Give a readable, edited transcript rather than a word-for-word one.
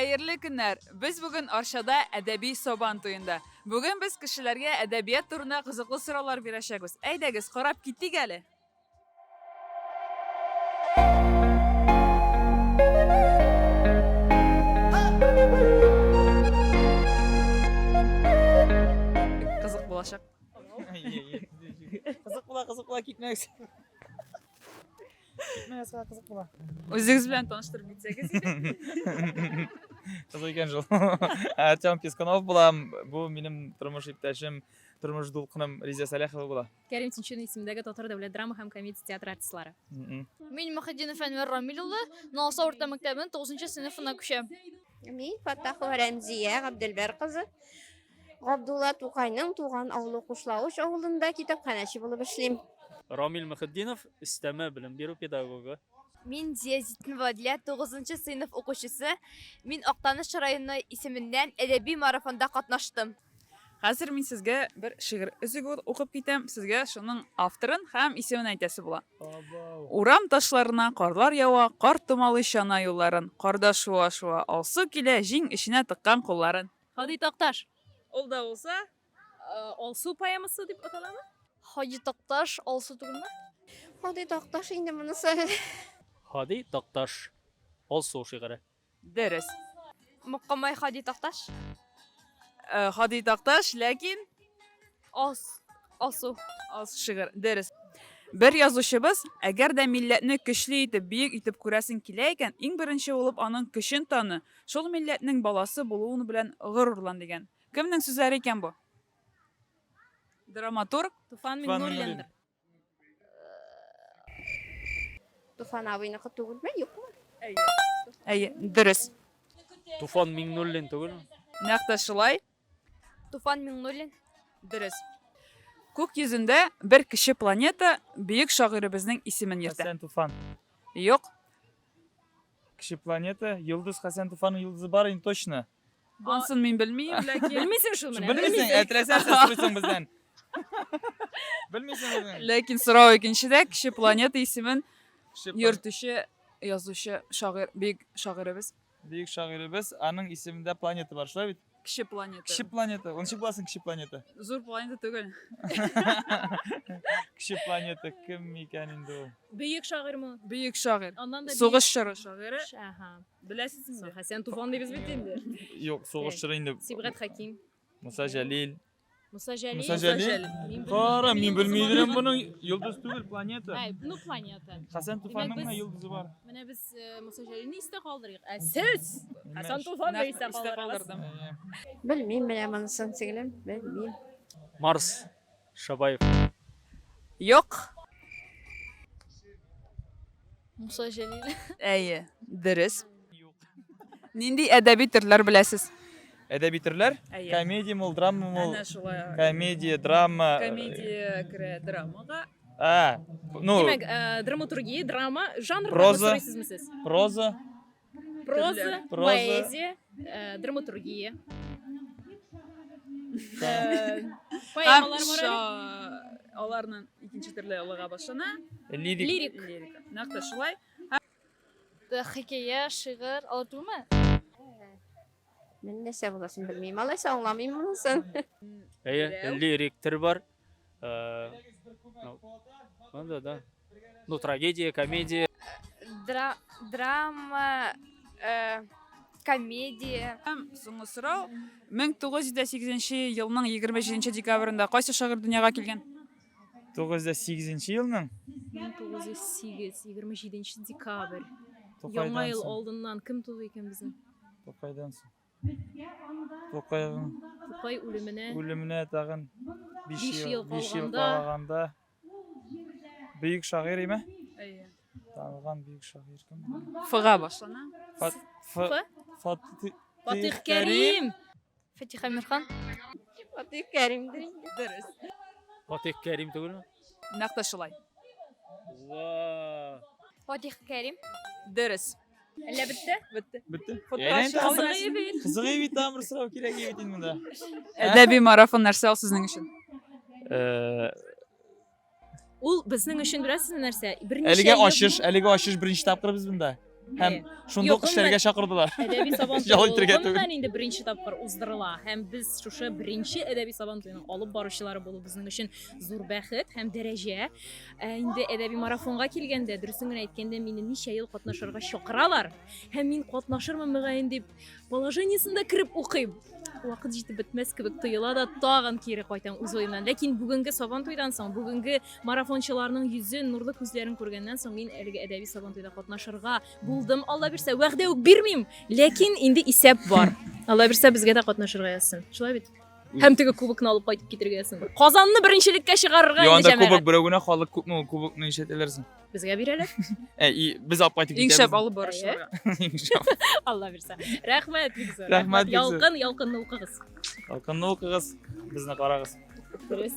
Hayırlı günler. Biz bugün Arşada Edebi Soban toyunda. Bugün biz kişilerge edebiyat turuna kızıklı sıralar vereceğiz. Eydegiz, qarab gittik hali. Kızık bulaşak. Kızık bula gitmek. Gitmez kızık bula. Özünüz bilen tanıştırıp gitseniz. Kızık ekan жол. Артем Пескунов bulam. Bu benim turmuş iptaşım, turmuş dulqınım Rizа Саляхова buла. Kerim Tinçin ismindagi Tatar davlat drama ham komediya teatr artistlari. Men Muhiddinov Anvar Ramilullah, Nasa o'rta maktabining 9-sinfida o'qisham. Мен Фаттахова Рәмзия Габделбер кызы. Габдулла Тукайның туган авылы Кушлавыч авылында китапханәче булып эшлим. Рамил Мухиддинов, isteme bilim беру pedagogu. Мен Зиязиддин Вадилия 9-сыйныф укучысы. Мен Актаныш районы исемендән әдәби марафонда катнаштым. Hazır мен sizge bir şiir üzügü okup gitem. Sizge şunun avtorun hem ismini aytası bula. Uram taşlarına karlar yawa, kar tumalı şana yolların. Karda şua şua, alsı kile jing işine tıkkan kolların. Hadi Taqtaş. Ol da olsa, Alsu poeması deb atalami? Хаҗи Такташ алсы түгелме? Хadi такташ инде монысы. Hadi Taqtaş. Also şiiri. deriz. Муккамай Хаҗи Такташ. Hadi taktaş, lakin Алсу. az şiir deriz. Bir yazışыбыз, әгәр дә милләтне көчле итеп, биек итеп күрәсең килә икән, иң беренче булып аның көчен таны, шул милләтнең баласы булуын белән горурлан дигән. Кемнең сүзләре икән бу? Драматург Tufan Tufan Миннуллиндер. Туфан абыйныкы түгелме, юкмы? Әйе, дөрес. Tufan Mingnullin түгел. Нәкъ шулай, Туфан Миңнуллин. дөрес. Күк йөзендә бер кеше планета бөек шагыйребезнең исемен йөртә. Hasan Tufan. Юк, Кіші планета. Yıldız Hasan Tufan'ın yıldızı var in точно. ансын мин белмим, ләкин Bilmiysen şunu менә. Bilmiyorsun, әтрәсән сұрайсың бізден. Bilmiyorsun bizden. ләкин сорау икенчедә кеше планета исемен Kişi йөртүче, язучы, шагыйрь, бөек шагыйребез. Büyük şairimiz. Anın isiminde planeta var. Şöyle bir. Кеше планета. Kişi planeta. Onu şey bulasın kişi planeta. Зур планета түгел. Kişi planeta. Kim икәнинде o? Büyük şair mi? Бөек шагыйрь. Ondan da Сугыш чоры шагыйре. Aha. Беләсезме? Hasan Tufan diye biz bitendi. Yok soğuşçıra indi. Sibgat Hakim. Musa Jalil. Musa Jalil. Musa Jalil. Kara min bilmeydirim bunun yıldız değil planeta. Ay, bunu planeta. Hasan Tufan'ın biz- da yıldızı var. Mana biz Musa Jalilni iste qoldiryq. Siz Hasan Tufan da iste qoldiryq. Белмим менә монысын сиңлем, белмим. Mars Şabayev. Юк. Муса Җәлил. Әйе, дөрес. Нинди әдәби төрләр беләсез? Edebi türler. Әйе. Komedi mi, drama mı? Әнә шулай. Komedi, drama. Комедия керә, драмага. Ну, Demek dramaturgiya, drama, janr Proza. so'raysizmi siz? proza. Proza, Proza. poeziya, dramaturgiya. Һәм Poemalar var әле. аларның икенче төрле ялыга башлана. Lirik. Lirik. Нәкъ шулай. Хикәя, шигырь, алар түгелме? Мен нәрсә буласын белмим. Алайса аңламыйм монысын. Lirik tür var. Onda da. Ну, трагедия, комедия. Драма, комедия. Һәм соңгы сорау 1908 елның 27 декабрендә кайсы шагыйрь дөньяга килгән? 908 yılının. 1908, 27 dekabr. Tokay'dan Яңа ел sonra. алдыннан кем туды икән безне? Tokay'dan sonra. Tokay'ın Тукай үлеменә ölümüne tağın 5 Beş yıl beş yıl kalganda. kalganda büyük şair mi? Әйе. Tanıgan büyük şair kim? Фыга башлана. Фатих Кәрим. Фатиха Мирхан. Фатих Кәримдер. Дөрес. Fatih Kerim түгел мü? Нәкъ шулай. Vaa. Фатих Кәрим. Дөрес. Әллә бетте? Бетте. Bitti. Фотография Eğlen алып. Кызыгы бит. Kızığı bir tamir sıra kirek evitin bunda. Әдәби марафон нәрсә ул сезнең өчен? Ул безнең өчен берәрсез нәрсә? Elige aşış birinci tapkır biz bunda. һәм шундый ук эшләргә чакырдылар. Әдәби сабан Ял итәргә түгел. туйы инде беренче тапкыр уздырыла һәм без шушы беренче әдәби сабан туйының алып баручылары булу безнең өчен зур бәхет һәм дәрәҗә. Инде әдәби марафонга килгәндә, дөресен генә әйткәндә, мине ничә ел катнашырга чакыралар һәм мин катнашырмын мөгаен дип положениесендә кирип укыйм. Вакыт җитеп бетмәс кебек тоела да тагын кире кайтам үз уемнан. Ләкин бүгенге сабан туйдан соң, бүгенге марафончыларның йөзен, нурлы күзләрен күргәннән соң мин әлеге әдәби сабан туйда катнашырга булдым. Алла бирсә, вәгъдә үк бирмим, ләкин инде исәп бар. Алла бирсә, безгә дә катнашырга язсын. Шулай бит? Һәм теге кубокны алып кайтып китергә язсын. Казанны беренчелеккә чыгарырга инде Янда кубок җәмәгать. берәү генә халык күпме ул кубокны ишетәләрсең. Безгә бирәләр. Без алып кайтып Иң шәп алып барышларга. Иң шәп. Алла бирсә. Рәхмәт, бик зур. Рәхмәт, бик зур. Ялкын, ялкынны укыгыз. Халкынны укыгыз, безне карагыз. Дөрес.